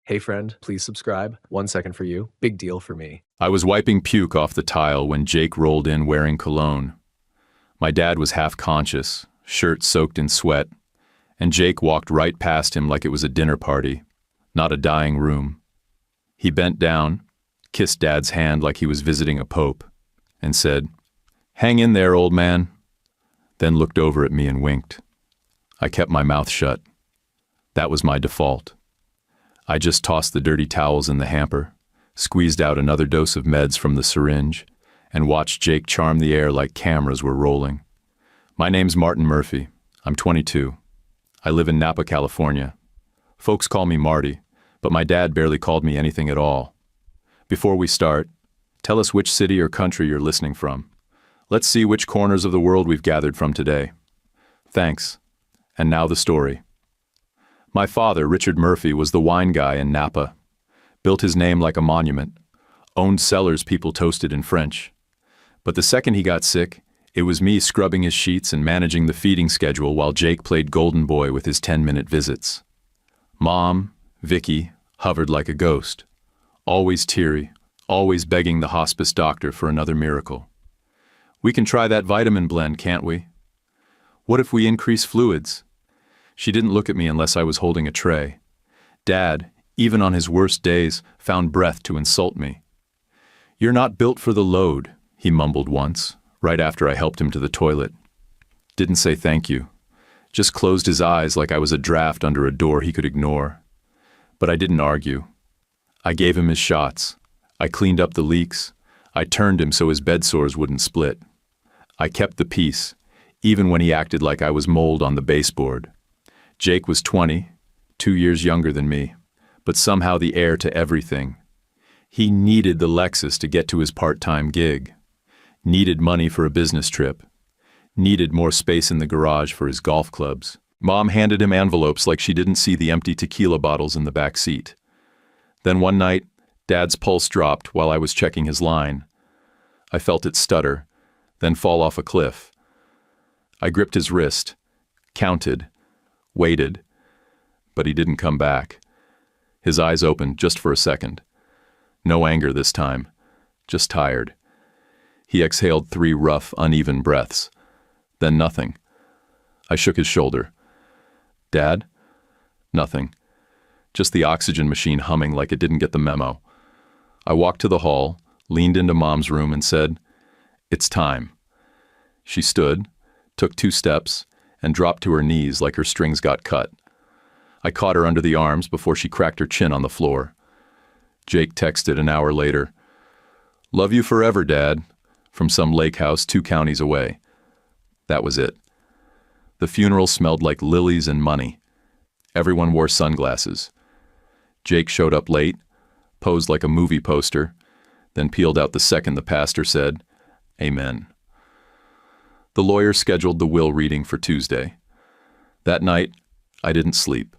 Hey friend, please subscribe. 1 second for you. Big deal for me. I was wiping puke off the tile when Jake rolled in wearing cologne. My dad was half conscious, shirt soaked in sweat, and Jake walked right past him like it was a dinner party, not a dying room. He bent down, kissed Dad's hand like he was visiting a pope, and said, "Hang in there, old man," then looked over at me and winked. I kept my mouth shut. That was my default. I just tossed the dirty towels in the hamper, squeezed out another dose of meds from the syringe, and watched Jake charm the air like cameras were rolling. My name's Martin Murphy. I'm 22. I live in Napa, California. Folks call me Marty, but my dad barely called me anything at all. Before we start, tell us which city or country you're listening from. Let's see which corners of the world we've gathered from today. Thanks. And now the story. My father, Richard Murphy, was the wine guy in Napa. Built his name like a monument. Owned cellars people toasted in French. But the second he got sick, it was me scrubbing his sheets and managing the feeding schedule while Jake played golden boy with his 10-minute visits. Mom, Vicky, hovered like a ghost. Always teary, always begging the hospice doctor for another miracle. "We can try that vitamin blend, can't we? What if we increase fluids?" She didn't look at me unless I was holding a tray. Dad, even on his worst days, found breath to insult me. "You're not built for the load," he mumbled once, right after I helped him to the toilet. Didn't say thank you. Just closed his eyes like I was a draft under a door he could ignore. But I didn't argue. I gave him his shots. I cleaned up the leaks. I turned him so his bed sores wouldn't split. I kept the peace, even when he acted like I was mold on the baseboard. Jake was 20, 2 years younger than me, but somehow the heir to everything. He needed the Lexus to get to his part-time gig. Needed money for a business trip. Needed more space in the garage for his golf clubs. Mom handed him envelopes like she didn't see the empty tequila bottles in the back seat. Then one night, Dad's pulse dropped while I was checking his line. I felt it stutter, then fall off a cliff. I gripped his wrist, counted, waited, but he didn't come back. His eyes opened just for a second. No anger this time, just tired. He exhaled 3 rough, uneven breaths. Then nothing. I shook his shoulder. "Dad?" Nothing. Just the oxygen machine humming like it didn't get the memo. I walked to the hall, leaned into Mom's room and said, "It's time." She stood, took 2 steps, and dropped to her knees like her strings got cut. I caught her under the arms before she cracked her chin on the floor. Jake texted an hour later, "Love you forever, Dad," from some lake house 2 counties away. That was it. The funeral smelled like lilies and money. Everyone wore sunglasses. Jake showed up late, posed like a movie poster, then peeled out the second the pastor said, "Amen." The lawyer scheduled the will reading for Tuesday. That night, I didn't sleep.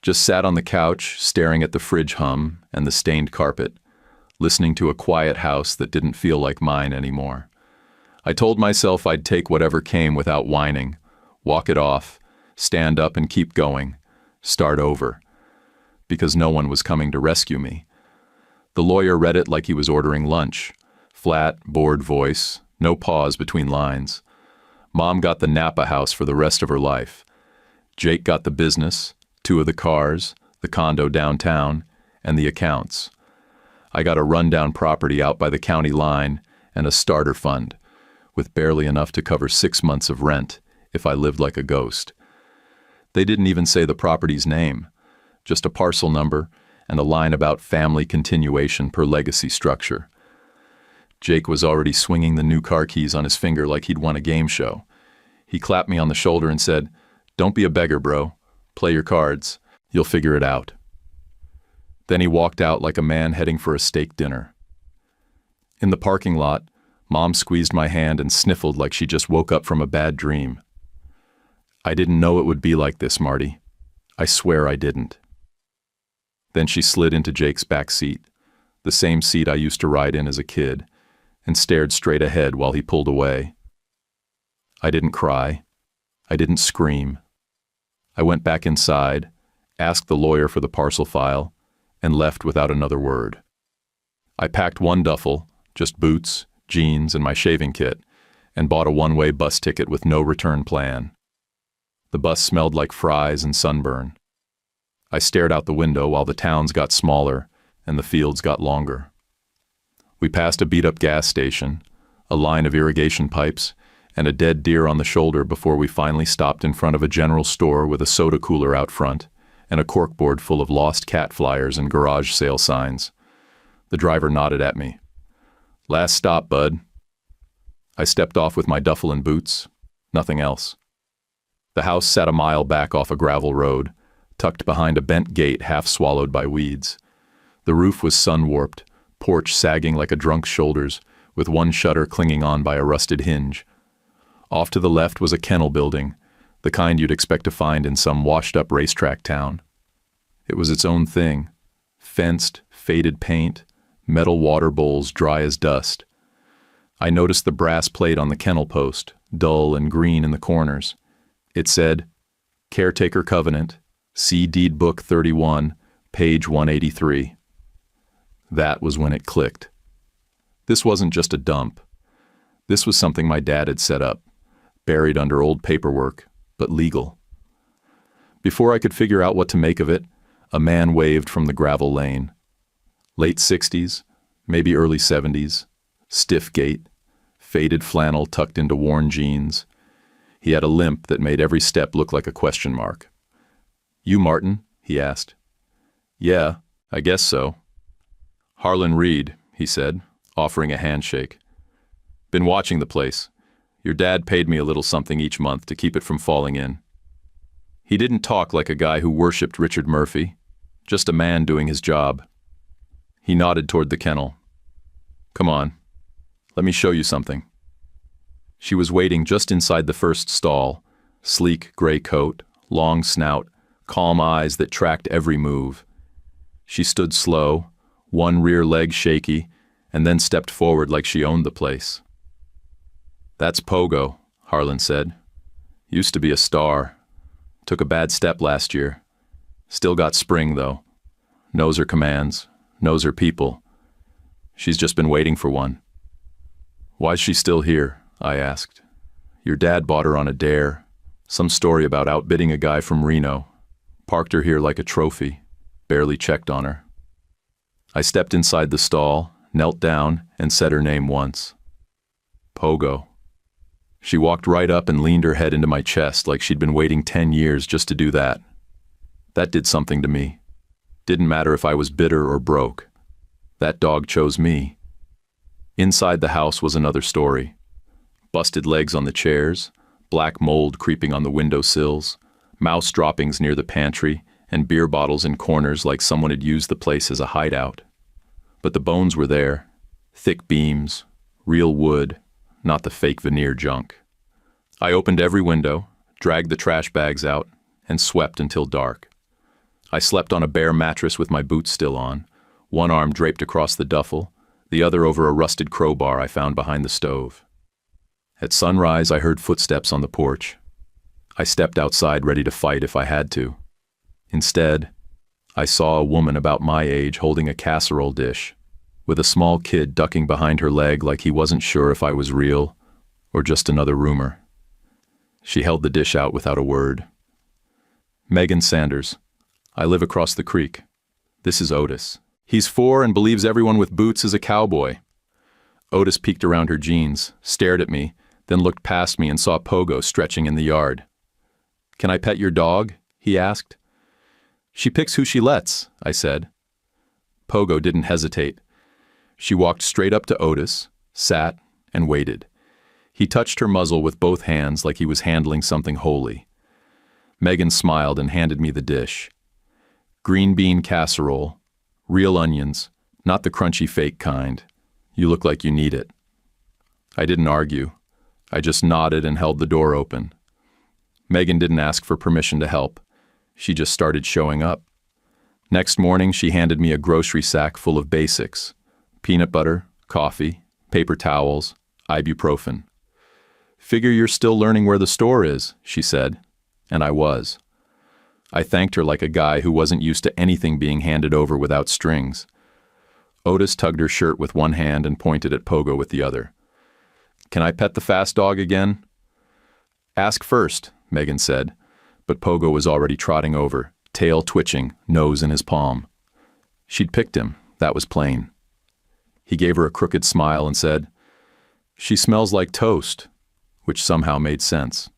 Just sat on the couch, staring at the fridge hum and the stained carpet, listening to a quiet house that didn't feel like mine anymore. I told myself I'd take whatever came without whining, walk it off, stand up and keep going, start over, because no one was coming to rescue me. The lawyer read it like he was ordering lunch. Flat, bored voice, no pause between lines. Mom got the Napa house for the rest of her life. Jake got the business, 2 of the cars, the condo downtown, and the accounts. I got a rundown property out by the county line and a starter fund, with barely enough to cover 6 months of rent if I lived like a ghost. They didn't even say the property's name, just a parcel number and a line about family continuation per legacy structure. Jake was already swinging the new car keys on his finger like he'd won a game show. He clapped me on the shoulder and said, "Don't be a beggar, bro. Play your cards. You'll figure it out." Then he walked out like a man heading for a steak dinner. In the parking lot, Mom squeezed my hand and sniffled like she just woke up from a bad dream. "I didn't know it would be like this, Marty. I swear I didn't." Then she slid into Jake's back seat, the same seat I used to ride in as a kid, and stared straight ahead while he pulled away. I didn't cry. I didn't scream. I went back inside, asked the lawyer for the parcel file, and left without another word. I packed one duffel, just boots, jeans, and my shaving kit, and bought a one-way bus ticket with no return plan. The bus smelled like fries and sunburn. I stared out the window while the towns got smaller and the fields got longer. We passed a beat-up gas station, a line of irrigation pipes, and a dead deer on the shoulder before we finally stopped in front of a general store with a soda cooler out front and a corkboard full of lost cat flyers and garage sale signs. The driver nodded at me. "Last stop, bud." I stepped off with my duffel and boots. Nothing else. The house sat a mile back off a gravel road, tucked behind a bent gate half swallowed by weeds. The roof was sun-warped, porch sagging like a drunk's shoulders, with one shutter clinging on by a rusted hinge. Off to the left was a kennel building, the kind you'd expect to find in some washed-up racetrack town. It was its own thing. Fenced, faded paint, metal water bowls dry as dust. I noticed the brass plate on the kennel post, dull and green in the corners. It said, "Caretaker Covenant, see Deed Book 31, page 183. That was when it clicked. This wasn't just a dump. This was something my dad had set up, buried under old paperwork, but legal. Before I could figure out what to make of it, a man waved from the gravel lane. Late 60s, maybe early 70s, stiff gait, faded flannel tucked into worn jeans. He had a limp that made every step look like a question mark. "You Martin?" he asked. "Yeah, I guess so." "Harlan Reed," he said, offering a handshake. "Been watching the place. Your dad paid me a little something each month to keep it from falling in." He didn't talk like a guy who worshipped Richard Murphy, just a man doing his job. He nodded toward the kennel. "Come on, let me show you something." She was waiting just inside the first stall, sleek gray coat, long snout, calm eyes that tracked every move. She stood slow, one rear leg shaky, and then stepped forward like she owned the place. "That's Pogo," Harlan said. "Used to be a star. Took a bad step last year. Still got spring, though. Knows her commands, knows her people. She's just been waiting for one." "Why's she still here?" I asked. "Your dad bought her on a dare. Some story about outbidding a guy from Reno. Parked her here like a trophy. Barely checked on her." I stepped inside the stall, knelt down, and said her name once. "Pogo." She walked right up and leaned her head into my chest like she'd been waiting 10 years just to do that. That did something to me. Didn't matter if I was bitter or broke. That dog chose me. Inside the house was another story. Busted legs on the chairs, black mold creeping on the windowsills, mouse droppings near the pantry, and beer bottles in corners like someone had used the place as a hideout. But the bones were there, thick beams, real wood, not the fake veneer junk. I opened every window, dragged the trash bags out, and swept until dark. I slept on a bare mattress with my boots still on, one arm draped across the duffel, the other over a rusted crowbar I found behind the stove. At sunrise, I heard footsteps on the porch. I stepped outside ready to fight if I had to. Instead, I saw a woman about my age holding a casserole dish, with a small kid ducking behind her leg like he wasn't sure if I was real or just another rumor. She held the dish out without a word. "Megan Sanders. I live across the creek. This is Otis. He's 4 and believes everyone with boots is a cowboy." Otis peeked around her jeans, stared at me, then looked past me and saw Pogo stretching in the yard. "Can I pet your dog?" he asked. "She picks who she lets," I said. Pogo didn't hesitate. She walked straight up to Otis, sat, and waited. He touched her muzzle with both hands like he was handling something holy. Megan smiled and handed me the dish. Green bean casserole, real onions, not the crunchy fake kind. You look like you need it. I didn't argue. I just nodded and held the door open. Megan didn't ask for permission to help. She just started showing up. Next morning, she handed me a grocery sack full of basics: peanut butter, coffee, paper towels, ibuprofen. "Figure you're still learning where the store is," she said, and I was. I thanked her like a guy who wasn't used to anything being handed over without strings. Otis tugged her shirt with one hand and pointed at Pogo with the other. "Can I pet the fast dog again?" "Ask first," Megan said, but Pogo was already trotting over, tail twitching, nose in his palm. She'd picked him, that was plain. He gave her a crooked smile and said, "She smells like toast," which somehow made sense.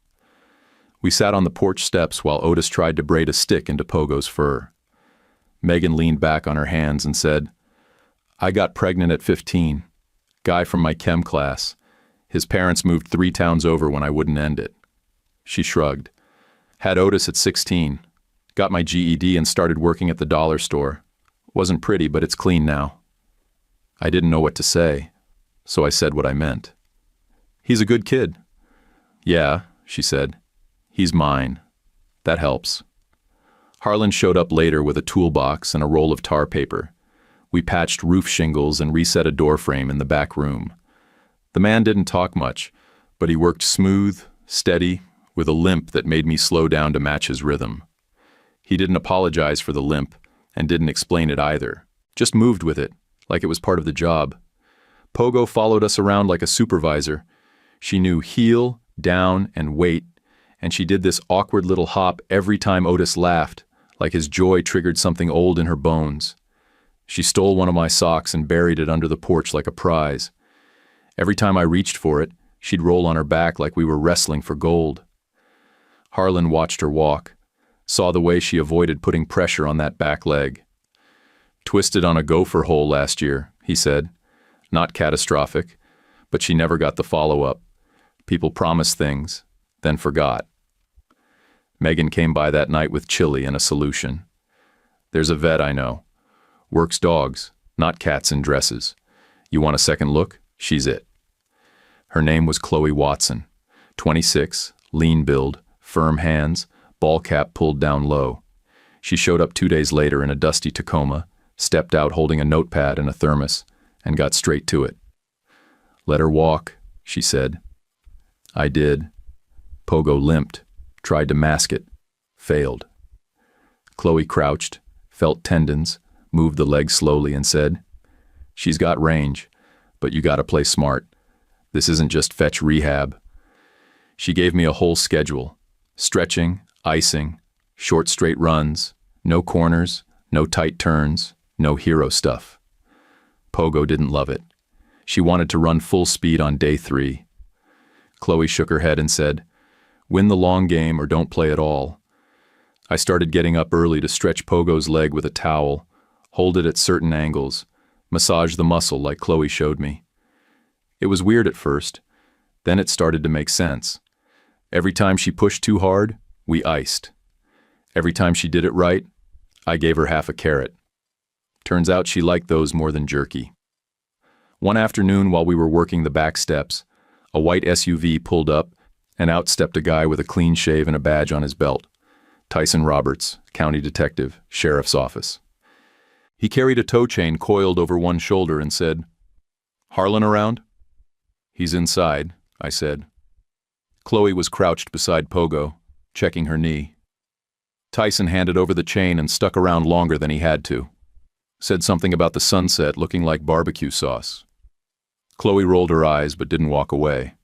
We sat on the porch steps while Otis tried to braid a stick into Pogo's fur. Megan leaned back on her hands and said, "I got pregnant at 15. Guy from my chem class. His parents moved 3 towns over when I wouldn't end it." She shrugged. "Had Otis at 16. Got my GED and started working at the dollar store. Wasn't pretty, but it's clean now." I didn't know what to say, so I said what I meant. "He's a good kid." "Yeah," she said. "He's mine. That helps." Harlan showed up later with a toolbox and a roll of tar paper. We patched roof shingles and reset a door frame in the back room. The man didn't talk much, but he worked smooth, steady, with a limp that made me slow down to match his rhythm. He didn't apologize for the limp and didn't explain it either, just moved with it, like it was part of the job. Pogo followed us around like a supervisor. She knew heel, down, and wait, and she did this awkward little hop every time Otis laughed, like his joy triggered something old in her bones. She stole one of my socks and buried it under the porch like a prize. Every time I reached for it, she'd roll on her back like we were wrestling for gold. Harlan watched her walk, saw the way she avoided putting pressure on that back leg. "Twisted on a gopher hole last year," he said. "Not catastrophic, but she never got the follow-up. People promised things, then forgot." Megan came by that night with chili and a solution. "There's a vet I know. Works dogs, not cats in dresses. You want a second look? She's it." Her name was Chloe Watson, 26, lean build, firm hands, ball cap pulled down low. She showed up 2 days later in a dusty Tacoma, stepped out holding a notepad and a thermos, and got straight to it. "Let her walk," she said. I did. Pogo limped, tried to mask it, failed. Chloe crouched, felt tendons, moved the leg slowly and said, "She's got range, but you gotta play smart. This isn't just fetch rehab." She gave me a whole schedule: stretching, icing, short straight runs, no corners, no tight turns, no hero stuff. Pogo didn't love it. She wanted to run full speed on day 3. Chloe shook her head and said, "Win the long game or don't play at all." I started getting up early to stretch Pogo's leg with a towel, hold it at certain angles, massage the muscle like Chloe showed me. It was weird at first, then it started to make sense. Every time she pushed too hard, we iced. Every time she did it right, I gave her half a carrot. Turns out she liked those more than jerky. One afternoon while we were working the back steps, a white SUV pulled up, and out stepped a guy with a clean shave and a badge on his belt. Tyson Roberts, county detective, sheriff's office. He carried a tow chain coiled over one shoulder and said, "Harlan around?" "He's inside," I said. Chloe was crouched beside Pogo, checking her knee. Tyson handed over the chain and stuck around longer than he had to. Said something about the sunset looking like barbecue sauce. Chloe rolled her eyes but didn't walk away.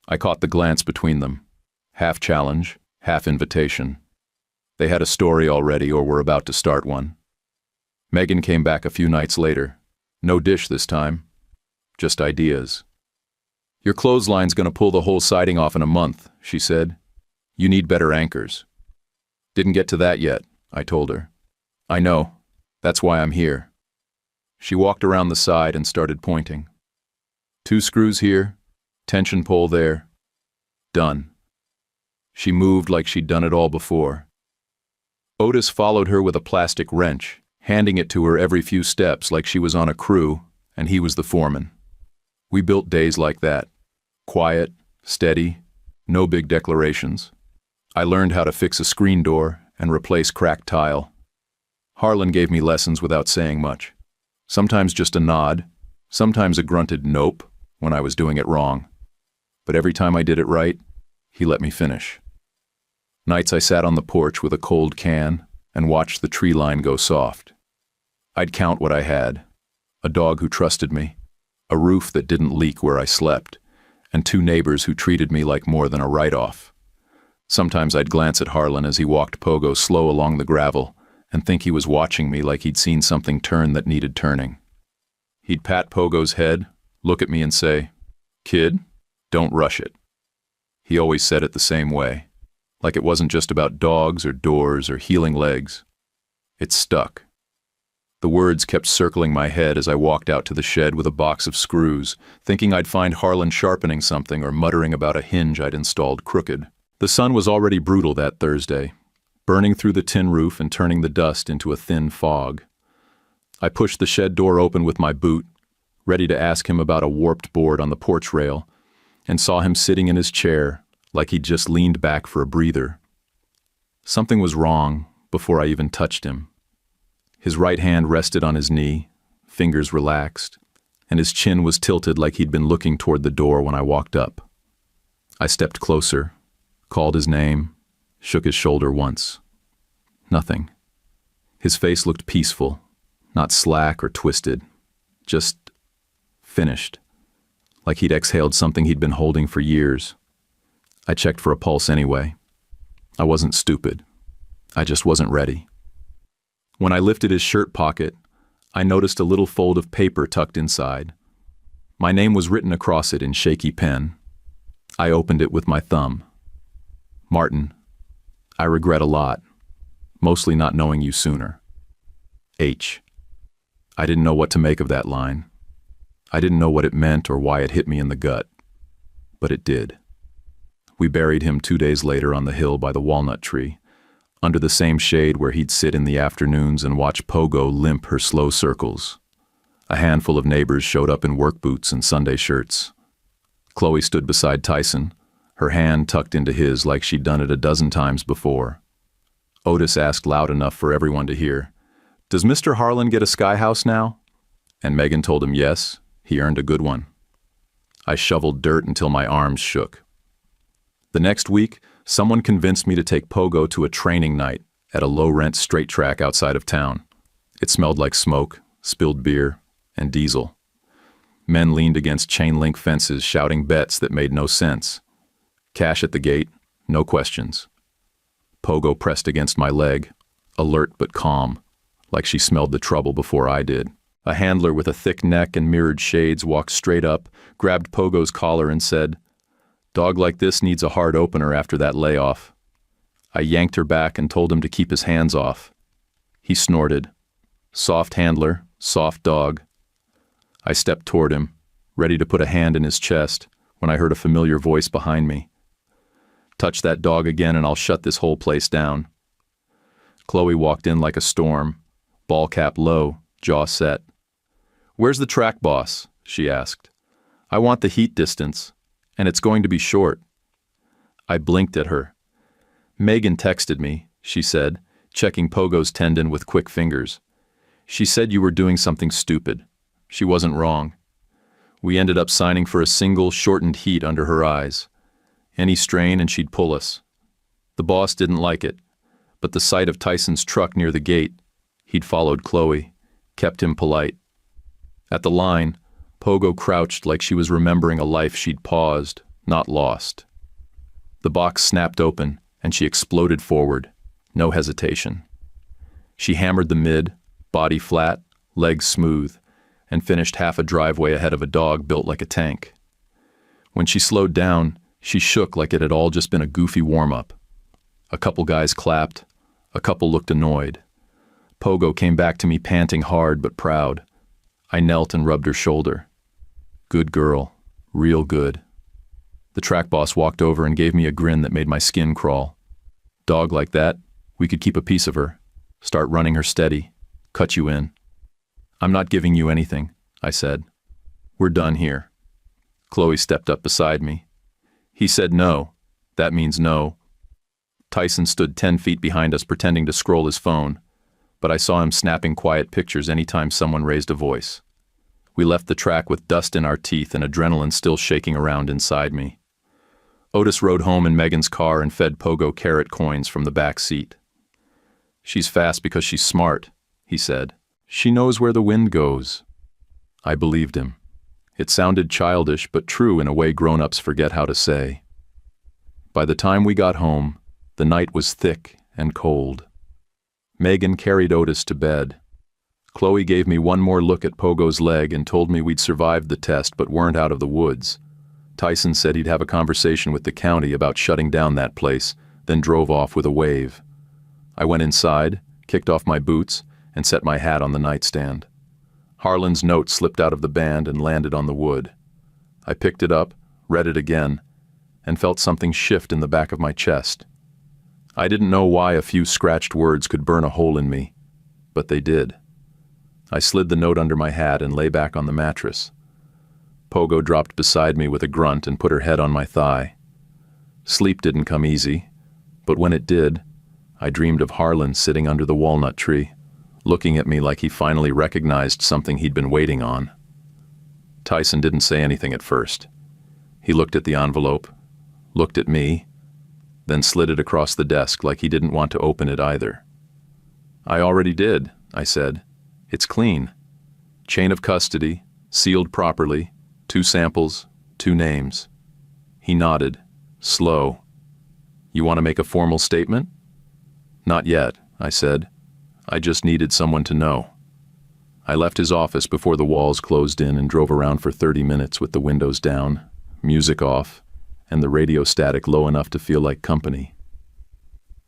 I caught the glance between them. Half challenge, half invitation. They had a story already or were about to start one. Megan came back a few nights later. No dish this time. Just ideas. "Your clothesline's gonna pull the whole siding off in a month," she said. "You need better anchors." "Didn't get to that yet," I told her. "I know. That's why I'm here." She walked around the side and started pointing. 2 screws here, tension pole there. Done. She moved like she'd done it all before. Otis followed her with a plastic wrench, handing it to her every few steps like she was on a crew, and he was the foreman. We built days like that. Quiet, steady, no big declarations. I learned how to fix a screen door and replace cracked tile. Harlan gave me lessons without saying much. Sometimes just a nod, sometimes a grunted nope when I was doing it wrong. But every time I did it right, he let me finish. Nights I sat on the porch with a cold can and watched the tree line go soft. I'd count what I had: a dog who trusted me, a roof that didn't leak where I slept, and 2 neighbors who treated me like more than a write-off. Sometimes I'd glance at Harlan as he walked Pogo slow along the gravel and think he was watching me like he'd seen something turn that needed turning. He'd pat Pogo's head, look at me and say, "Kid, don't rush it." He always said it the same way, like it wasn't just about dogs or doors or healing legs. It stuck. The words kept circling my head as I walked out to the shed with a box of screws, thinking I'd find Harlan sharpening something or muttering about a hinge I'd installed crooked. The sun was already brutal that Thursday, burning through the tin roof and turning the dust into a thin fog. I pushed the shed door open with my boot, ready to ask him about a warped board on the porch rail, and saw him sitting in his chair like he'd just leaned back for a breather. Something was wrong before I even touched him. His right hand rested on his knee, fingers relaxed, and his chin was tilted like he'd been looking toward the door when I walked up. I stepped closer, called his name, shook his shoulder once. Nothing. His face looked peaceful, not slack or twisted, just finished, like he'd exhaled something he'd been holding for years. I checked for a pulse anyway. I wasn't stupid. I just wasn't ready. When I lifted his shirt pocket, I noticed a little fold of paper tucked inside. My name was written across it in shaky pen. I opened it with my thumb. "Martin, I regret a lot, mostly not knowing you sooner. H." I didn't know what to make of that line. I didn't know what it meant or why it hit me in the gut. But it did. We buried him 2 days later on the hill by the walnut tree, under the same shade where he'd sit in the afternoons and watch Pogo limp her slow circles. A handful of neighbors showed up in work boots and Sunday shirts. Chloe stood beside Tyson, her hand tucked into his like she'd done it a dozen times before. Otis asked loud enough for everyone to hear, "Does Mr. Harlan get a sky house now?" And Megan told him yes, he earned a good one. I shoveled dirt until my arms shook. The next week, someone convinced me to take Pogo to a training night at a low-rent straight track outside of town. It smelled like smoke, spilled beer, and diesel. Men leaned against chain-link fences shouting bets that made no sense. Cash at the gate, no questions. Pogo pressed against my leg, alert but calm, like she smelled the trouble before I did. A handler with a thick neck and mirrored shades walked straight up, grabbed Pogo's collar and said, "Dog like this needs a hard opener after that layoff." I yanked her back and told him to keep his hands off. He snorted. Soft handler, soft dog. I stepped toward him, ready to put a hand in his chest, when I heard a familiar voice behind me. "Touch that dog again and I'll shut this whole place down." Chloe walked in like a storm, ball cap low, jaw set. "Where's the track boss?" she asked. "I want the heat distance, and it's going to be short." I blinked at her. "Megan texted me," she said, checking Pogo's tendon with quick fingers. "She said you were doing something stupid." She wasn't wrong. We ended up signing for a single, shortened heat under her eyes. Any strain and she'd pull us. The boss didn't like it, but the sight of Tyson's truck near the gate, he'd followed Chloe, kept him polite. At the line, Pogo crouched like she was remembering a life she'd paused, not lost. The box snapped open, and she exploded forward, no hesitation. She hammered the mid, body flat, legs smooth, and finished half a driveway ahead of a dog built like a tank. When she slowed down, she shook like it had all just been a goofy warm-up. A couple guys clapped, a couple looked annoyed. Pogo came back to me panting hard but proud. I knelt and rubbed her shoulder. Good girl, real good. The track boss walked over and gave me a grin that made my skin crawl. Dog like that, we could keep a piece of her, start running her steady, cut you in. "I'm not giving you anything," I said. "We're done here." Chloe stepped up beside me. He said no. That means no. Tyson stood 10 feet behind us pretending to scroll his phone, but I saw him snapping quiet pictures anytime someone raised a voice. We left the track with dust in our teeth and adrenaline still shaking around inside me. Otis rode home in Megan's car and fed Pogo carrot coins from the back seat. "She's fast because she's smart," he said. "She knows where the wind goes." I believed him. It sounded childish but true in a way grown-ups forget how to say. By the time we got home, the night was thick and cold. Megan carried Otis to bed. Chloe gave me one more look at Pogo's leg and told me we'd survived the test but weren't out of the woods. Tyson said he'd have a conversation with the county about shutting down that place, then drove off with a wave. I went inside, kicked off my boots, and set my hat on the nightstand. Harlan's note slipped out of the band and landed on the wood. I picked it up, read it again, and felt something shift in the back of my chest. I didn't know why a few scratched words could burn a hole in me, but they did. I slid the note under my hat and lay back on the mattress. Pogo dropped beside me with a grunt and put her head on my thigh. Sleep didn't come easy, but when it did, I dreamed of Harlan sitting under the walnut tree, looking at me like he finally recognized something he'd been waiting on. Tyson didn't say anything at first. He looked at the envelope, looked at me, then slid it across the desk like he didn't want to open it either. "I already did," I said. "It's clean. Chain of custody, sealed properly, 2 samples, 2 names." He nodded, slow. "You want to make a formal statement?" "Not yet," I said. "I just needed someone to know." I left his office before the walls closed in and drove around for 30 minutes with the windows down, music off, and the radio static low enough to feel like company.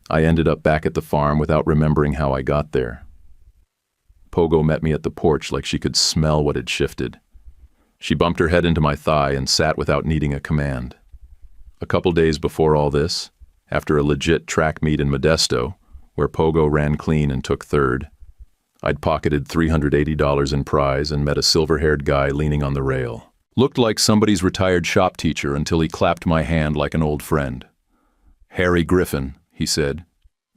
I ended up back at the farm without remembering how I got there. Pogo met me at the porch like she could smell what had shifted. She bumped her head into my thigh and sat without needing a command. A couple days before all this, after a legit track meet in Modesto, where Pogo ran clean and took third, I'd pocketed $380 in prize and met a silver-haired guy leaning on the rail. Looked like somebody's retired shop teacher until he clapped my hand like an old friend. "Harry Griffin," he said,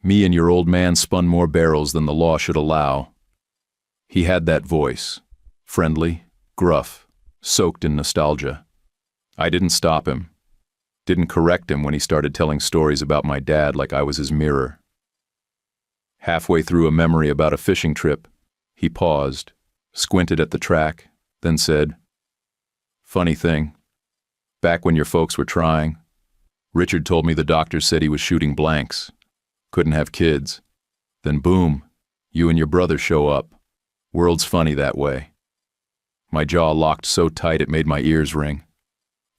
"me and your old man spun more barrels than the law should allow." He had that voice, friendly, gruff, soaked in nostalgia. I didn't stop him. Didn't correct him when he started telling stories about my dad like I was his mirror. Halfway through a memory about a fishing trip, he paused, squinted at the track, then said, "Funny thing, back when your folks were trying, Richard told me the doctor said he was shooting blanks, couldn't have kids. Then boom, you and your brother show up. World's funny that way." My jaw locked so tight it made my ears ring.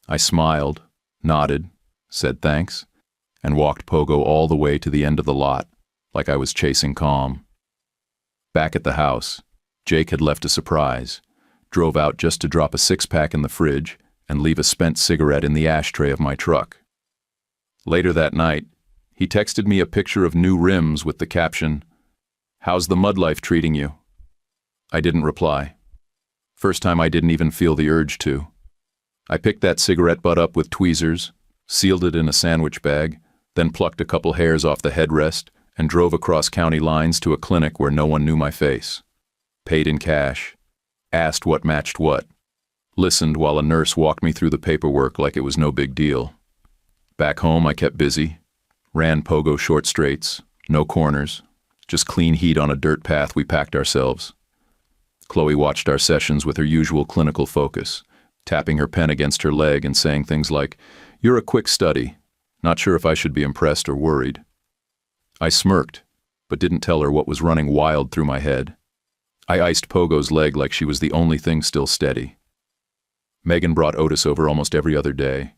I smiled, nodded, said thanks, and walked Pogo all the way to the end of the lot, like I was chasing calm. Back at the house, Jake had left a surprise, drove out just to drop a 6-pack in the fridge and leave a spent cigarette in the ashtray of my truck. Later that night, he texted me a picture of new rims with the caption, "How's the mud life treating you?" I didn't reply. First time I didn't even feel the urge to. I picked that cigarette butt up with tweezers, sealed it in a sandwich bag, then plucked a couple hairs off the headrest and drove across county lines to a clinic where no one knew my face. Paid in cash. Asked what matched what. Listened while a nurse walked me through the paperwork like it was no big deal. Back home I kept busy. Ran Pogo short straights, no corners, just clean heat on a dirt path we packed ourselves. Chloe watched our sessions with her usual clinical focus, tapping her pen against her leg and saying things like, "You're a quick study. Not sure if I should be impressed or worried." I smirked, but didn't tell her what was running wild through my head. I iced Pogo's leg like she was the only thing still steady. Megan brought Otis over almost every other day.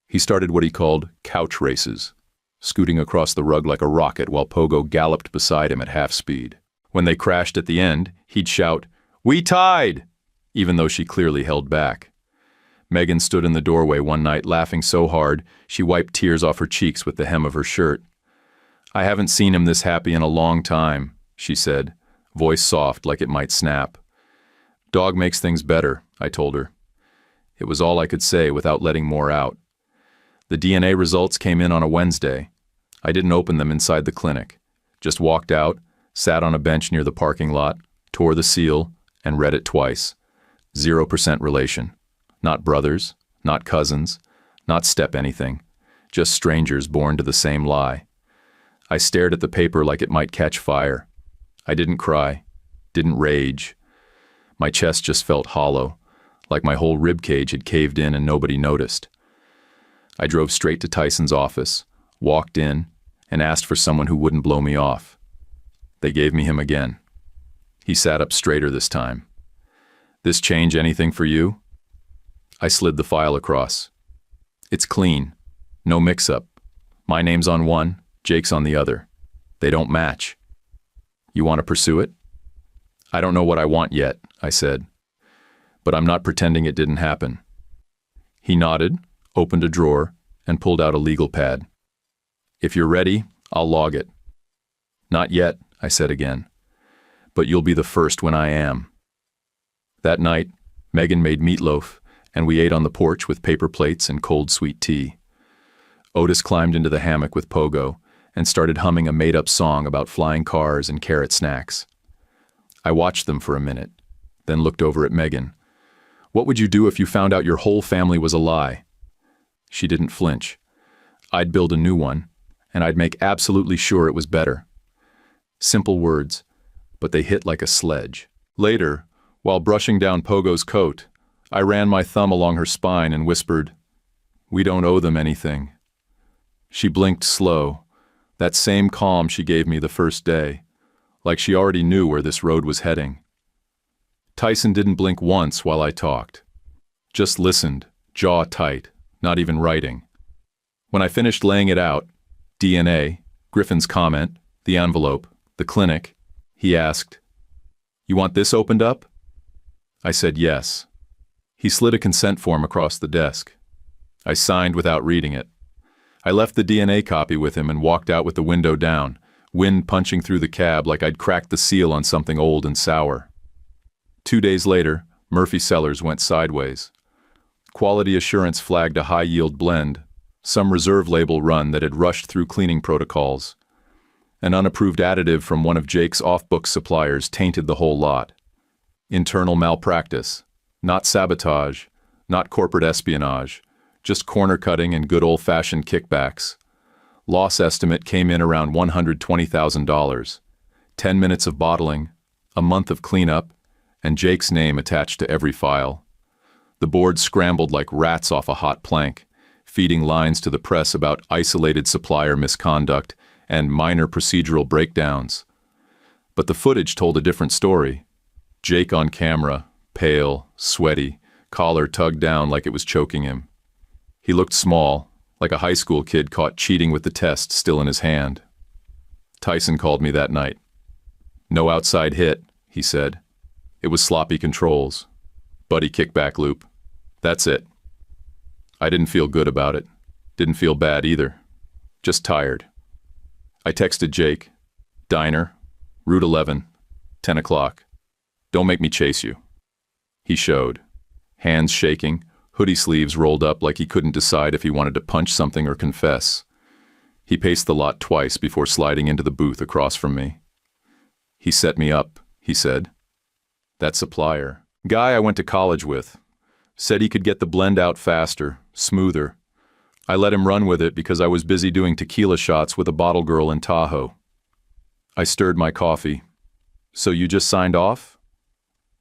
He started what he called couch races, scooting across the rug like a rocket while Pogo galloped beside him at half speed. When they crashed at the end, he'd shout, "We tied!" even though she clearly held back. Megan stood in the doorway one night laughing so hard she wiped tears off her cheeks with the hem of her shirt. "I haven't seen him this happy in a long time," she said, voice soft like it might snap. "Dog makes things better," I told her. It was all I could say without letting more out. The DNA results came in on a Wednesday. I didn't open them inside the clinic. Just walked out, sat on a bench near the parking lot, tore the seal, and read it twice. 0% relation. Not brothers, not cousins, not step anything. just strangers born to the same lie. I stared at the paper like it might catch fire. I didn't cry, didn't rage. My chest just felt hollow, like my whole rib cage had caved in and nobody noticed. I drove straight to Tyson's office, walked in, and asked for someone who wouldn't blow me off. They gave me him again. He sat up straighter this time. "This change anything for you?" I slid the file across. "It's clean. No mix-up. My name's on one, Jake's on the other. They don't match. You want to pursue it?" "I don't know what I want yet," I said. "But I'm not pretending it didn't happen." He nodded, opened a drawer, and pulled out a legal pad. "If you're ready, I'll log it." "Not yet," I said again. "But you'll be the first when I am." That night, Megan made meatloaf, and we ate on the porch with paper plates and cold sweet tea. Otis climbed into the hammock with Pogo and started humming a made-up song about flying cars and carrot snacks. I watched them for a minute, then looked over at Megan. "What would you do if you found out your whole family was a lie?" She didn't flinch. "I'd build a new one, and I'd make absolutely sure it was better." Simple words, but they hit like a sledge. Later, while brushing down Pogo's coat, I ran my thumb along her spine and whispered, "We don't owe them anything." She blinked slow, that same calm she gave me the first day, like she already knew where this road was heading. Tyson didn't blink once while I talked. Just listened, jaw tight, not even writing. When I finished laying it out, DNA, Griffin's comment, the envelope, the clinic, he asked, "You want this opened up?" I said yes. He slid a consent form across the desk. I signed without reading it. I left the DNA copy with him and walked out with the window down, wind punching through the cab like I'd cracked the seal on something old and sour. 2 days later, Murphy Cellars went sideways. Quality assurance flagged a high-yield blend, some reserve label run that had rushed through cleaning protocols. An unapproved additive from one of Jake's off-book suppliers tainted the whole lot. Internal malpractice, not sabotage, not corporate espionage, just corner-cutting and good old-fashioned kickbacks. Loss estimate came in around $120,000. 10 minutes of bottling, a month of cleanup, and Jake's name attached to every file. The board scrambled like rats off a hot plank, feeding lines to the press about isolated supplier misconduct and minor procedural breakdowns. But the footage told a different story. Jake on camera, pale, sweaty, collar tugged down like it was choking him. He looked small, like a high school kid caught cheating with the test still in his hand. Tyson called me that night. "No outside hit," he said. "It was sloppy controls. Buddy kickback loop. That's it." I didn't feel good about it. Didn't feel bad either. Just tired. I texted Jake. "Diner, Route 11, 10 o'clock. Don't make me chase you." He showed. Hands shaking, hoodie sleeves rolled up like he couldn't decide if he wanted to punch something or confess. He paced the lot twice before sliding into the booth across from me. "He set me up," he said. "That supplier. Guy I went to college with. Said he could get the blend out faster, smoother. I let him run with it because I was busy doing tequila shots with a bottle girl in Tahoe." I stirred my coffee. "So you just signed off?"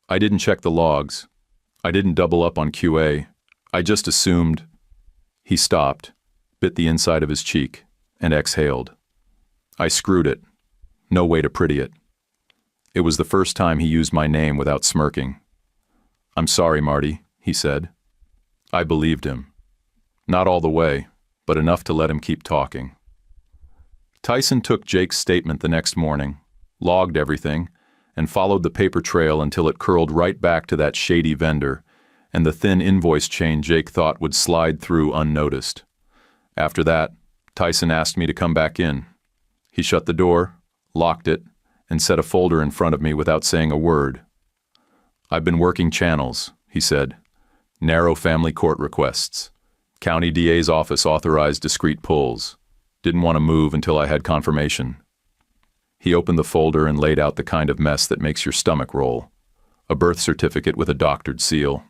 "I didn't check the logs. I didn't double up on QA. I just assumed." He stopped, bit the inside of his cheek, and exhaled. I screwed it. No way to pretty it. It was the first time he used my name without smirking. "I'm sorry, Marty," he said. I believed him. Not all the way, but enough to let him keep talking. Tyson took Jake's statement the next morning, logged everything, and followed the paper trail until it curled right back to that shady vendor and the thin invoice chain Jake thought would slide through unnoticed. After that, Tyson asked me to come back in. He shut the door, locked it, and set a folder in front of me without saying a word. "I've been working channels," he said. "Narrow family court requests. County DA's office authorized discreet pulls. Didn't want to move until I had confirmation." He opened the folder and laid out the kind of mess that makes your stomach roll. A birth certificate with a doctored seal.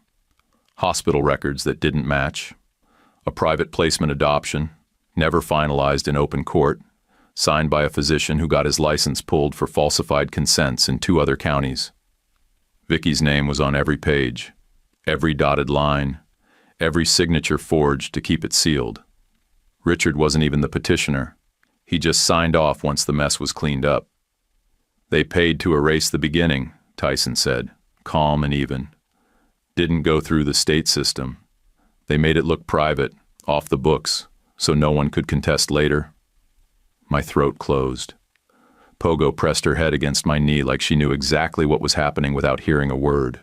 Hospital records that didn't match. A private placement adoption. never finalized in open court, signed by a physician who got his license pulled for falsified consents in 2 other counties. Vicky's name was on every page, every dotted line, every signature forged to keep it sealed. Richard wasn't even the petitioner. He just signed off once the mess was cleaned up. They paid to erase the beginning, Tyson said, calm and even. Didn't go through the state system. They made it look private, off the books, so no one could contest later. My throat closed. Pogo pressed her head against my knee like she knew exactly what was happening without hearing a word.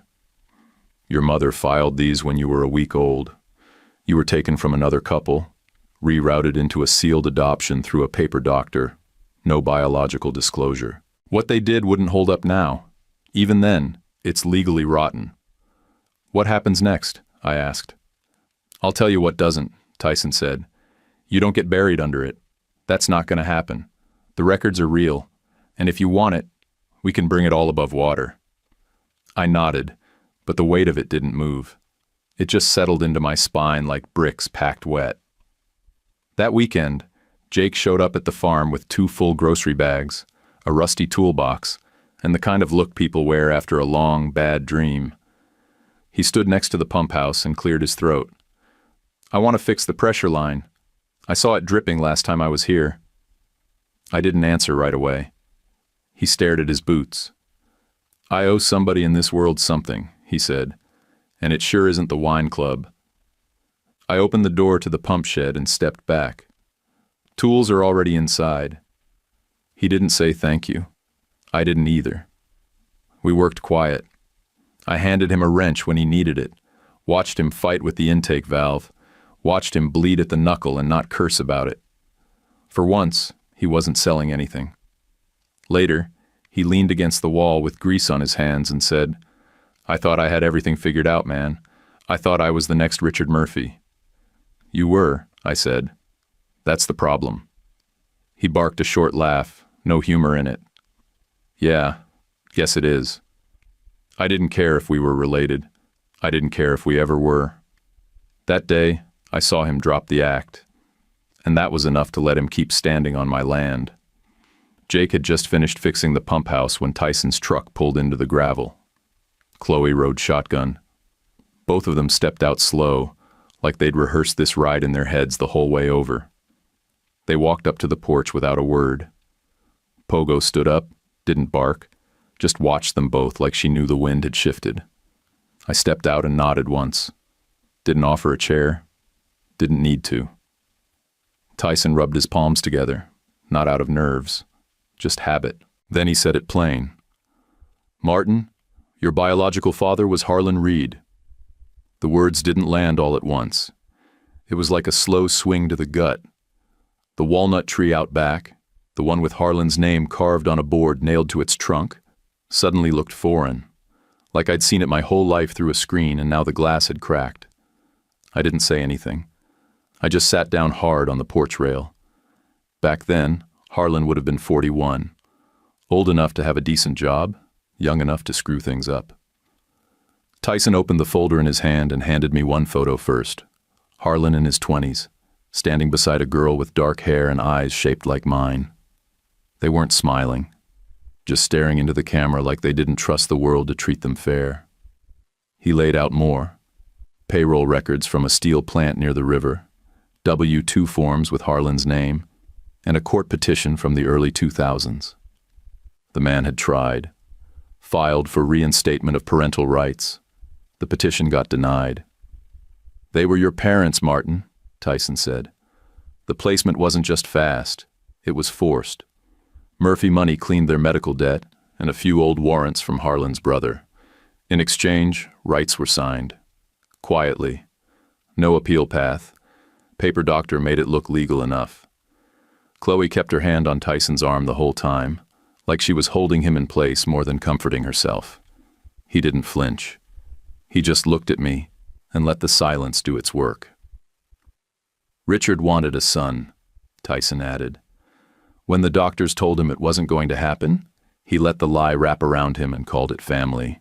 Your mother filed these when you were a week old. You were taken from another couple, rerouted into a sealed adoption through a paper doctor. No biological disclosure. What they did wouldn't hold up now. Even then, it's legally rotten. What happens next? I asked. I'll tell you what doesn't, Tyson said. You don't get buried under it. That's not going to happen. The records are real, and if you want it, we can bring it all above water. I nodded, but the weight of it didn't move. It just settled into my spine like bricks packed wet. That weekend, Jake showed up at the farm with 2 full grocery bags, a rusty toolbox, and the kind of look people wear after a long, bad dream. He stood next to the pump house and cleared his throat. I want to fix the pressure line. I saw it dripping last time I was here. I didn't answer right away. He stared at his boots. I owe somebody in this world something, he said, and it sure isn't the wine club. I opened the door to the pump shed and stepped back. Tools are already inside. He didn't say thank you. I didn't either. We worked quiet. I handed him a wrench when he needed it, watched him fight with the intake valve, watched him bleed at the knuckle and not curse about it. For once, he wasn't selling anything. Later, he leaned against the wall with grease on his hands and said, I thought I had everything figured out, man. I thought I was the next Richard Murphy. You were, I said. That's the problem. He barked a short laugh, no humor in it. Yeah, yes it is. I didn't care if we were related. I didn't care if we ever were. That day, I saw him drop the act, and that was enough to let him keep standing on my land. Jake had just finished fixing the pump house when Tyson's truck pulled into the gravel. Chloe rode shotgun. Both of them stepped out slow, like they'd rehearsed this ride in their heads the whole way over. They walked up to the porch without a word. Pogo stood up, didn't bark, just watched them both like she knew the wind had shifted. I stepped out and nodded once. Didn't offer a chair. Didn't need to. Tyson rubbed his palms together, not out of nerves, just habit. Then he said it plain. Martin, your biological father was Harlan Reed. The words didn't land all at once. It was like a slow swing to the gut. The walnut tree out back, the one with Harlan's name carved on a board nailed to its trunk, suddenly looked foreign, like I'd seen it my whole life through a screen and now the glass had cracked. I didn't say anything. I just sat down hard on the porch rail. Back then, Harlan would have been 41, old enough to have a decent job, young enough to screw things up. Tyson opened the folder in his hand and handed me one photo first. Harlan in his 20s, standing beside a girl with dark hair and eyes shaped like mine. They weren't smiling, just staring into the camera like they didn't trust the world to treat them fair. He laid out more. Payroll records from a steel plant near the river, W-2 forms with Harlan's name, and a court petition from the early 2000s. The man had tried, filed for reinstatement of parental rights. The petition got denied. They were your parents, Martin, Tyson said. The placement wasn't just fast, it was forced. Murphy money cleaned their medical debt and a few old warrants from Harlan's brother. In exchange, rights were signed. Quietly. No appeal path. Paper doctor made it look legal enough. Chloe kept her hand on Tyson's arm the whole time, like she was holding him in place more than comforting herself. He didn't flinch. He just looked at me and let the silence do its work. Richard wanted a son, Tyson added. When the doctors told him it wasn't going to happen, he let the lie wrap around him and called it family.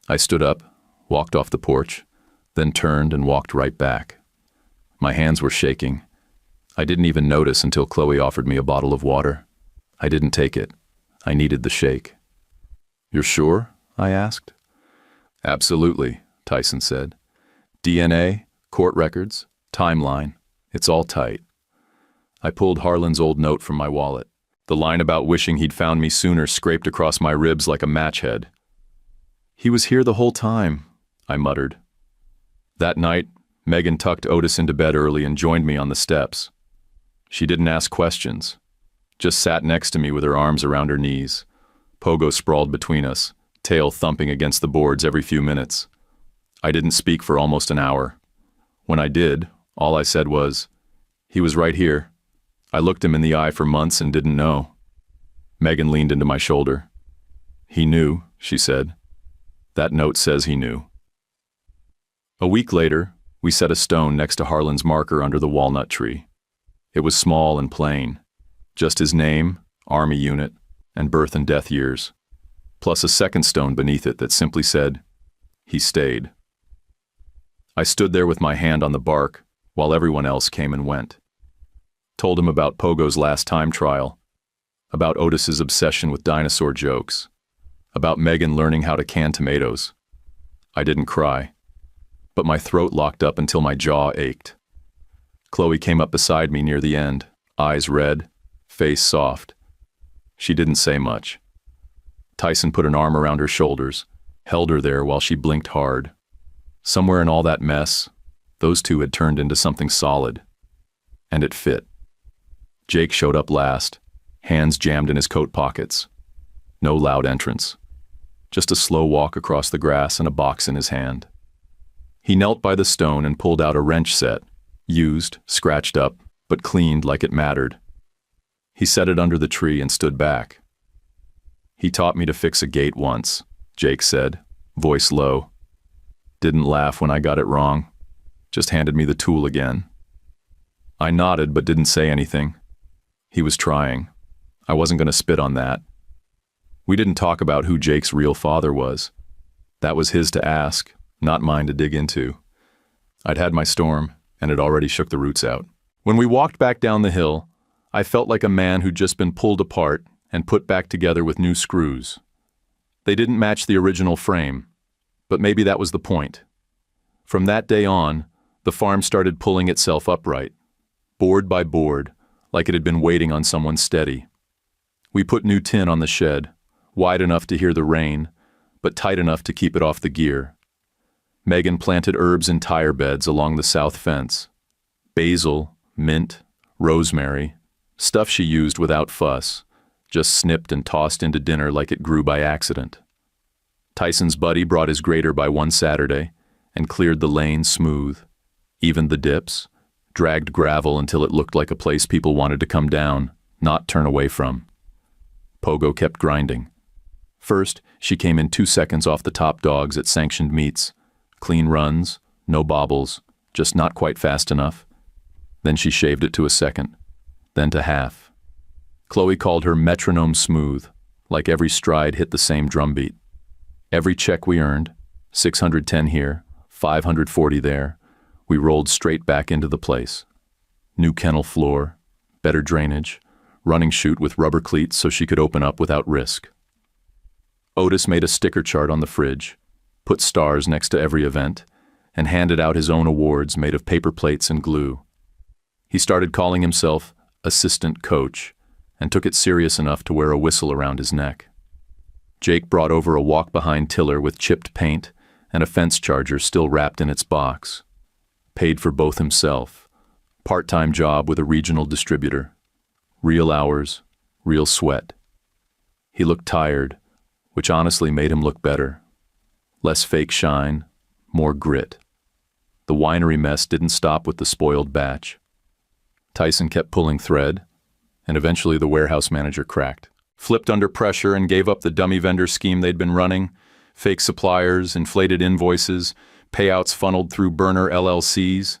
I stood up, walked off the porch, then turned and walked right back. My hands were shaking. I didn't even notice until Chloe offered me a bottle of water. I didn't take it. I needed the shake. "You're sure?" I asked. "Absolutely," Tyson said. "DNA, court records, timeline, it's all tight." I pulled Harlan's old note from my wallet. The line about wishing he'd found me sooner scraped across my ribs like a match head. "He was here the whole time," I muttered. That night, Megan tucked Otis into bed early and joined me on the steps. She didn't ask questions, just sat next to me with her arms around her knees. Pogo sprawled between us, tail thumping against the boards every few minutes. I didn't speak for almost an hour. When I did, all I said was, "He was right here. I looked him in the eye for months and didn't know." Megan leaned into my shoulder. "He knew," she said. "That note says he knew." A week later, we set a stone next to Harlan's marker under the walnut tree. It was small and plain, just his name, Army unit, and birth and death years, plus a second stone beneath it that simply said, "He stayed." I stood there with my hand on the bark while everyone else came and went. Told him about Pogo's last time trial, about Otis's obsession with dinosaur jokes, about Megan learning how to can tomatoes. I didn't cry, but my throat locked up until my jaw ached. Chloe came up beside me near the end, eyes red, face soft. She didn't say much. Tyson put an arm around her shoulders, held her there while she blinked hard. Somewhere in all that mess, those two had turned into something solid. And it fit. Jake showed up last, hands jammed in his coat pockets. No loud entrance. Just a slow walk across the grass and a box in his hand. He knelt by the stone and pulled out a wrench set, used, scratched up, but cleaned like it mattered. He set it under the tree and stood back. "He taught me to fix a gate once," Jake said, voice low. "Didn't laugh when I got it wrong. Just handed me the tool again." I nodded but didn't say anything. He was trying. I wasn't going to spit on that. We didn't talk about who Jake's real father was. That was his to ask, not mine to dig into. I'd had my storm, and it already shook the roots out. When we walked back down the hill, I felt like a man who'd just been pulled apart and put back together with new screws. They didn't match the original frame, but maybe that was the point. From that day on, the farm started pulling itself upright, board by board, like it had been waiting on someone steady. We put new tin on the shed, wide enough to hear the rain, but tight enough to keep it off the gear. Megan planted herbs in tire beds along the south fence. Basil, mint, rosemary, stuff she used without fuss, just snipped and tossed into dinner like it grew by accident. Tyson's buddy brought his grader by one Saturday and cleared the lane smooth, evened the dips, dragged gravel until it looked like a place people wanted to come down, not turn away from. Pogo kept grinding. First, she came in 2 seconds off the top dogs at sanctioned meets. Clean runs, no bobbles, just not quite fast enough. Then she shaved it to a second, then to half. Chloe called her metronome smooth, like every stride hit the same drumbeat. Every check we earned, 610 here, 540 there, we rolled straight back into the place. New kennel floor, better drainage, running chute with rubber cleats so she could open up without risk. Otis made a sticker chart on the fridge, put stars next to every event, and handed out his own awards made of paper plates and glue. He started calling himself assistant coach and took it serious enough to wear a whistle around his neck. Jake brought over a walk-behind tiller with chipped paint and a fence charger still wrapped in its box. Paid for both himself. Part-time job with a regional distributor. Real hours, real sweat. He looked tired, which honestly made him look better. Less fake shine, more grit. The winery mess didn't stop with the spoiled batch. Tyson kept pulling thread, and eventually the warehouse manager cracked. Flipped under pressure and gave up the dummy vendor scheme they'd been running. Fake suppliers, inflated invoices, payouts funneled through burner LLCs.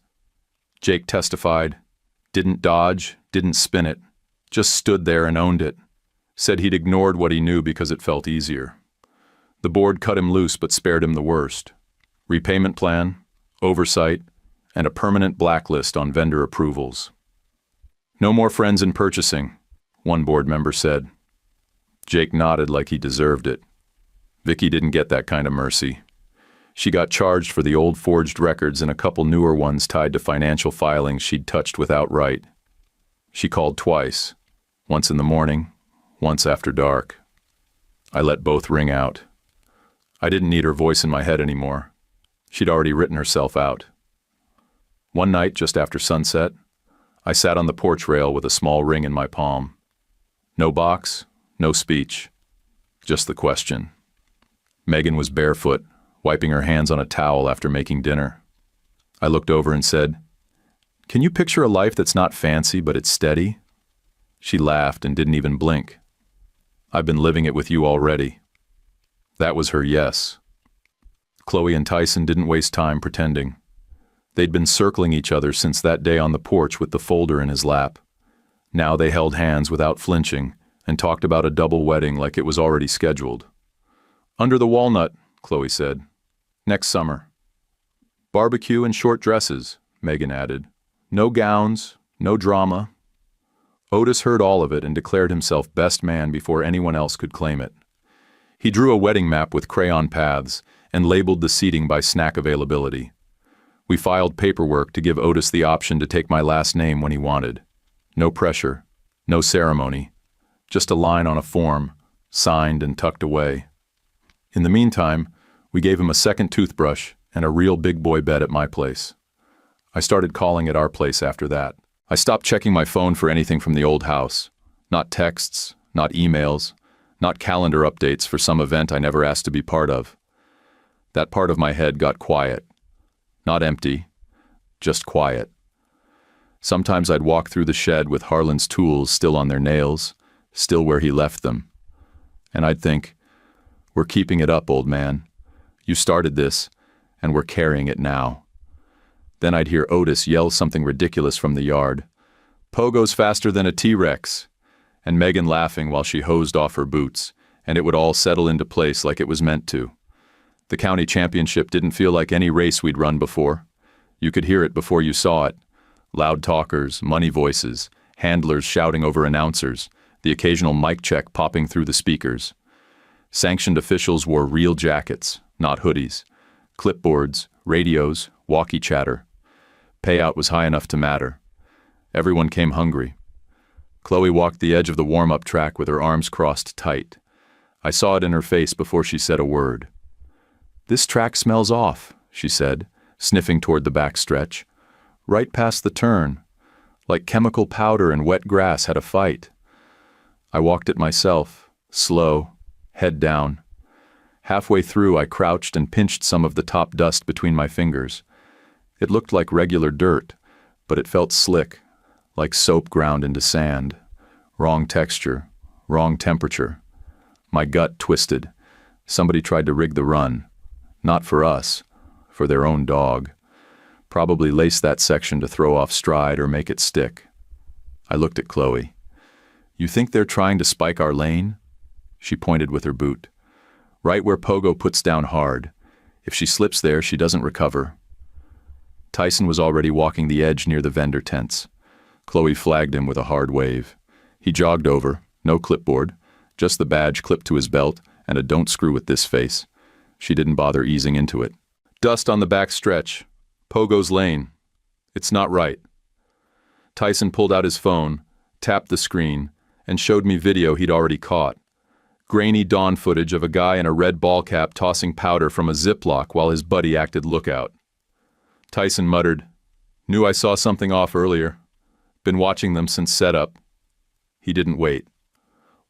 Jake testified. Didn't dodge, didn't spin it. Just stood there and owned it. Said he'd ignored what he knew because it felt easier. The board cut him loose but spared him the worst. Repayment plan, oversight, and a permanent blacklist on vendor approvals. No more friends in purchasing, one board member said. Jake nodded like he deserved it. Vicky didn't get that kind of mercy. She got charged for the old forged records and a couple newer ones tied to financial filings she'd touched without right. She called twice, once in the morning, once after dark. I let both ring out. I didn't need her voice in my head anymore. She'd already written herself out. One night, just after sunset, I sat on the porch rail with a small ring in my palm. No box, no speech, just the question. Megan was barefoot, wiping her hands on a towel after making dinner. I looked over and said, "Can you picture a life that's not fancy, but it's steady?" She laughed and didn't even blink. "I've been living it with you already." That was her yes. Chloe and Tyson didn't waste time pretending. They'd been circling each other since that day on the porch with the folder in his lap. Now they held hands without flinching and talked about a double wedding like it was already scheduled. "Under the walnut," Chloe said. "Next summer." "Barbecue and short dresses," Megan added. "No gowns, no drama." Otis heard all of it and declared himself best man before anyone else could claim it. He drew a wedding map with crayon paths and labeled the seating by snack availability. We filed paperwork to give Otis the option to take my last name when he wanted. No pressure, no ceremony, just a line on a form, signed and tucked away. In the meantime, we gave him a second toothbrush and a real big boy bed at my place. I started calling at our place after that. I stopped checking my phone for anything from the old house. Not texts, not emails, not calendar updates for some event I never asked to be part of. That part of my head got quiet. Not empty, just quiet. Sometimes I'd walk through the shed with Harlan's tools still on their nails, still where he left them. And I'd think, "We're keeping it up, old man. You started this, and we're carrying it now." Then I'd hear Otis yell something ridiculous from the yard. "Pogo's faster than a T-Rex," and Megan laughing while she hosed off her boots, and it would all settle into place like it was meant to. The county championship didn't feel like any race we'd run before. You could hear it before you saw it. Loud talkers, money voices, handlers shouting over announcers, the occasional mic check popping through the speakers. Sanctioned officials wore real jackets, not hoodies. Clipboards, radios, walkie chatter. Payout was high enough to matter. Everyone came hungry. Chloe walked the edge of the warm-up track with her arms crossed tight. I saw it in her face before she said a word. "This track smells off," she said, sniffing toward the back stretch. "Right past the turn. Like chemical powder and wet grass had a fight." I walked it myself, slow, head down. Halfway through, I crouched and pinched some of the top dust between my fingers. It looked like regular dirt, but it felt slick, like soap ground into sand. Wrong texture, wrong temperature. My gut twisted. Somebody tried to rig the run. Not for us, for their own dog. Probably lace that section to throw off stride or make it stick. I looked at Chloe. "You think they're trying to spike our lane?" She pointed with her boot. "Right where Pogo puts down hard. If she slips there, she doesn't recover." Tyson was already walking the edge near the vendor tents. Chloe flagged him with a hard wave. He jogged over, no clipboard, just the badge clipped to his belt and a "don't screw with this" face. She didn't bother easing into it. "Dust on the back stretch. Pogo's lane. It's not right." Tyson pulled out his phone, tapped the screen, and showed me video he'd already caught. Grainy dawn footage of a guy in a red ball cap tossing powder from a Ziploc while his buddy acted lookout. Tyson muttered, "Knew I saw something off earlier. Been watching them since setup." He didn't wait.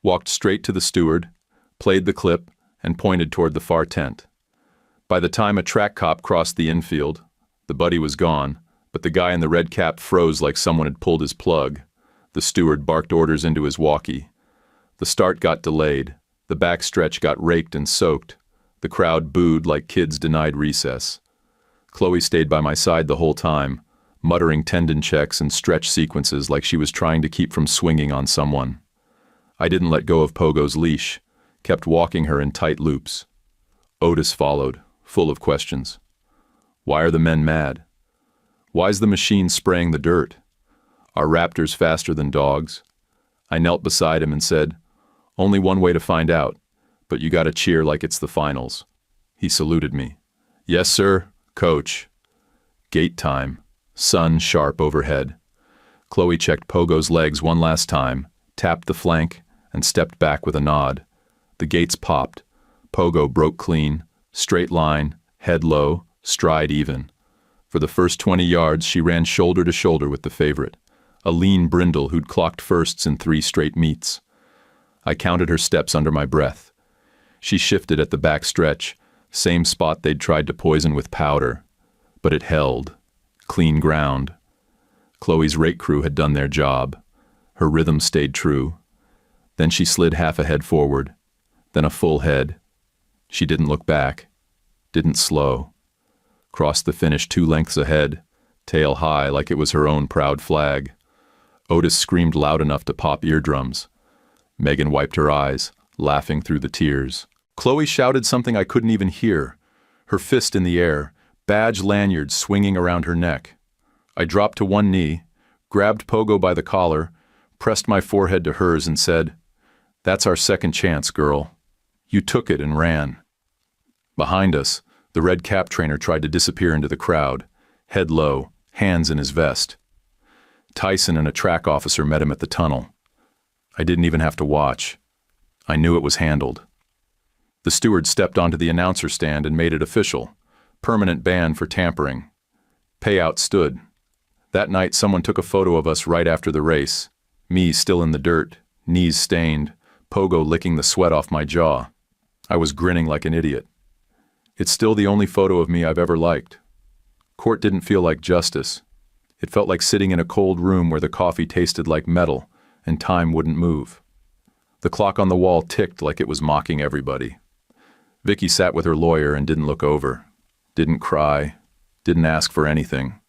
Walked straight to the steward, played the clip, and pointed toward the far tent. By the time a track cop crossed the infield, the buddy was gone, but the guy in the red cap froze like someone had pulled his plug. The steward barked orders into his walkie. The start got delayed. The back stretch got raked and soaked. The crowd booed like kids denied recess. Chloe stayed by my side the whole time, muttering tendon checks and stretch sequences like she was trying to keep from swinging on someone. I didn't let go of Pogo's leash, kept walking her in tight loops. Otis followed, full of questions. Why are the men mad? Why's the machine spraying the dirt? Are raptors faster than dogs? I knelt beside him and said, only one way to find out, but you gotta cheer like it's the finals. He saluted me. Yes, sir, coach. Gate time. Sun sharp overhead. Chloe checked Pogo's legs one last time, tapped the flank, and stepped back with a nod. The gates popped. Pogo broke clean, straight line, head low, stride even. For the first 20 yards, she ran shoulder to shoulder with the favorite, a lean brindle who'd clocked firsts in 3 straight meets. I counted her steps under my breath. She shifted at the back stretch, same spot they'd tried to poison with powder. But it held. Clean ground. Chloe's rake crew had done their job. Her rhythm stayed true. Then she slid half a head forward, then a full head. She didn't look back, didn't slow. Crossed the finish 2 lengths ahead, tail high like it was her own proud flag. Otis screamed loud enough to pop eardrums. Megan wiped her eyes, laughing through the tears. Chloe shouted something I couldn't even hear, her fist in the air, badge lanyard swinging around her neck. I dropped to one knee, grabbed Pogo by the collar, pressed my forehead to hers and said, "That's our second chance, girl. You took it and ran." Behind us, the red cap trainer tried to disappear into the crowd, head low, hands in his vest. Tyson and a track officer met him at the tunnel. I didn't even have to watch. I knew it was handled. The steward stepped onto the announcer stand and made it official. Permanent ban for tampering. Payout stood. That night someone took a photo of us right after the race. Me still in the dirt, knees stained, Pogo licking the sweat off my jaw. I was grinning like an idiot. It's still the only photo of me I've ever liked. Court didn't feel like justice. It felt like sitting in a cold room where the coffee tasted like metal and time wouldn't move. The clock on the wall ticked like it was mocking everybody. Vicky sat with her lawyer and didn't look over. Didn't cry. Didn't ask for anything.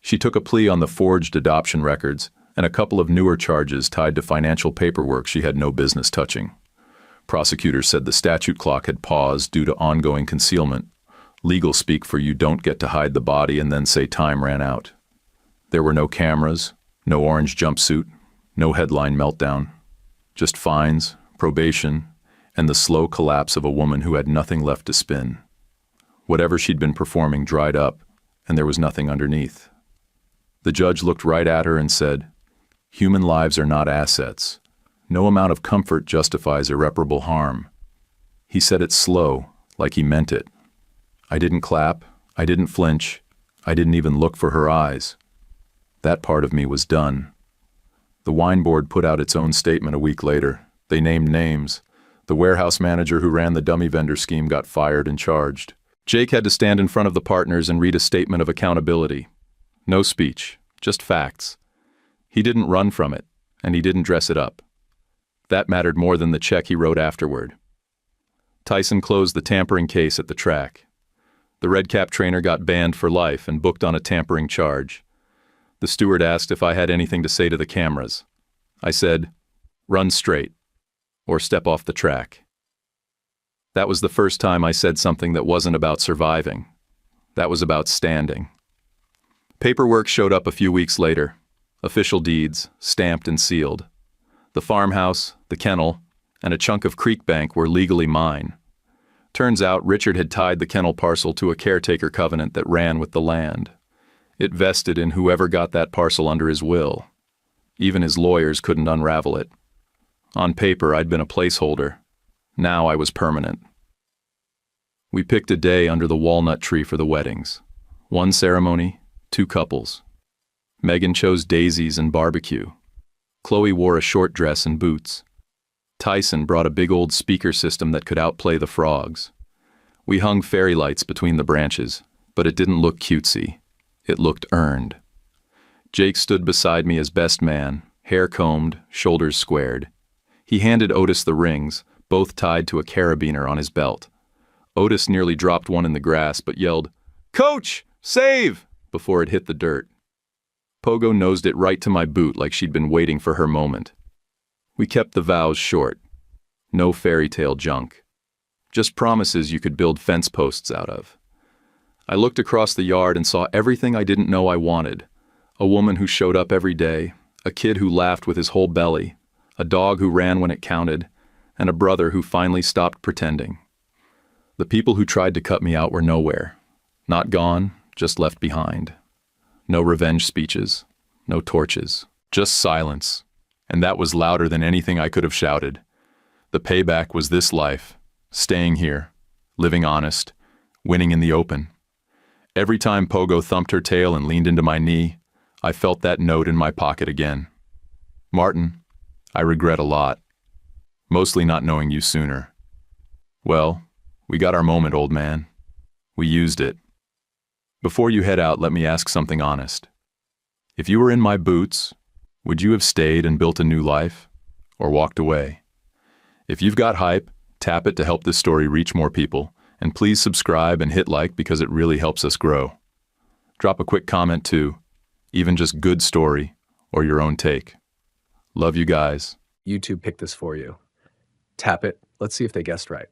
She took a plea on the forged adoption records and a couple of newer charges tied to financial paperwork she had no business touching. Prosecutors said the statute clock had paused due to ongoing concealment. Legal speak for you don't get to hide the body and then say time ran out. There were no cameras, no orange jumpsuit, no headline meltdown. Just fines, probation, and the slow collapse of a woman who had nothing left to spin. Whatever she'd been performing dried up, and there was nothing underneath. The judge looked right at her and said, "Human lives are not assets. No amount of comfort justifies irreparable harm." He said it slow, like he meant it. I didn't clap, I didn't flinch, I didn't even look for her eyes. That part of me was done. The wine board put out its own statement a week later. They named names. The warehouse manager who ran the dummy vendor scheme got fired and charged. Jake had to stand in front of the partners and read a statement of accountability. No speech, just facts. He didn't run from it, and he didn't dress it up. That mattered more than the check he wrote afterward. Tyson closed the tampering case at the track. The red cap trainer got banned for life and booked on a tampering charge. The steward asked if I had anything to say to the cameras. I said, "Run straight, or step off the track." That was the first time I said something that wasn't about surviving. That was about standing. Paperwork showed up a few weeks later. Official deeds, stamped and sealed. The farmhouse, the kennel, and a chunk of creek bank were legally mine. Turns out Richard had tied the kennel parcel to a caretaker covenant that ran with the land. It vested in whoever got that parcel under his will. Even his lawyers couldn't unravel it. On paper, I'd been a placeholder. Now I was permanent. We picked a day under the walnut tree for the weddings. 1 ceremony, 2 couples. Megan chose daisies and barbecue. Chloe wore a short dress and boots. Tyson brought a big old speaker system that could outplay the frogs. We hung fairy lights between the branches, but it didn't look cutesy. It looked earned. Jake stood beside me as best man, hair combed, shoulders squared. He handed Otis the rings, both tied to a carabiner on his belt. Otis nearly dropped one in the grass, but yelled, "Coach, save!" before it hit the dirt. Pogo nosed it right to my boot like she'd been waiting for her moment. We kept the vows short. No fairy tale junk. Just promises you could build fence posts out of. I looked across the yard and saw everything I didn't know I wanted. A woman who showed up every day, a kid who laughed with his whole belly, a dog who ran when it counted, and a brother who finally stopped pretending. The people who tried to cut me out were nowhere. Not gone, just left behind. No revenge speeches, no torches, just silence. And that was louder than anything I could have shouted. The payback was this life, staying here, living honest, winning in the open. Every time Pogo thumped her tail and leaned into my knee, I felt that note in my pocket again. Martin, I regret a lot. Mostly not knowing you sooner. Well, we got our moment, old man. We used it. Before you head out, let me ask something honest. If you were in my boots, would you have stayed and built a new life, or walked away? If you've got hype, tap it to help this story reach more people, and please subscribe and hit like because it really helps us grow. Drop a quick comment too, even just good story or your own take. Love you guys. YouTube picked this for you. Tap it. Let's see if they guessed right.